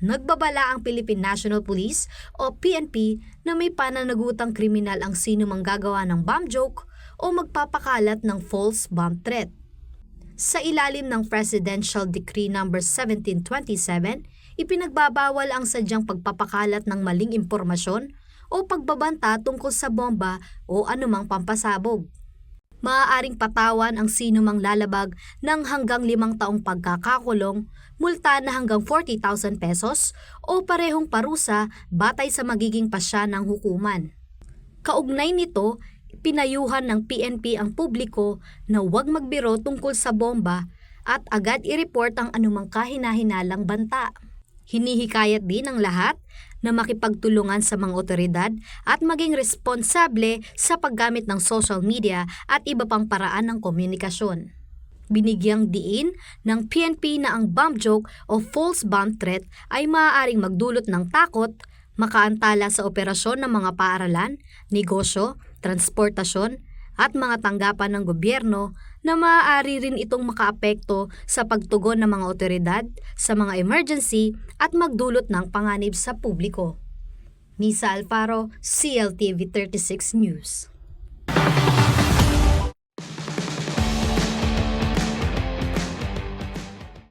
Nagbabala ang Philippine National Police o PNP na may pananagutang kriminal ang sino mang gagawa ng bomb joke o magpapakalat ng false bomb threat. Sa ilalim ng Presidential Decree No. 1727, ipinagbabawal ang sadyang pagpapakalat ng maling impormasyon o pagbabanta tungkol sa bomba o anumang pampasabog. Maaaring patawan ang sino mang lalabag ng hanggang 5 taong pagkakakulong, multa na hanggang 40,000 pesos o parehong parusa batay sa magiging pasya ng hukuman. Kaugnay nito, pinayuhan ng PNP ang publiko na huwag magbiro tungkol sa bomba at agad i-report ang anumang kahina-hinalang banta. Hinihikayat din ng lahat na makipagtulungan sa mga otoridad at maging responsable sa paggamit ng social media at iba pang paraan ng komunikasyon. Binigyang diin ng PNP na ang bomb joke o false bomb threat ay maaaring magdulot ng takot, makaantala sa operasyon ng mga paaralan, negosyo, transportasyon, at mga tanggapan ng gobyerno na maaari rin itong makaapekto sa pagtugon ng mga otoridad sa mga emergency at magdulot ng panganib sa publiko. Nisa Alfaro, CLTV 36 News.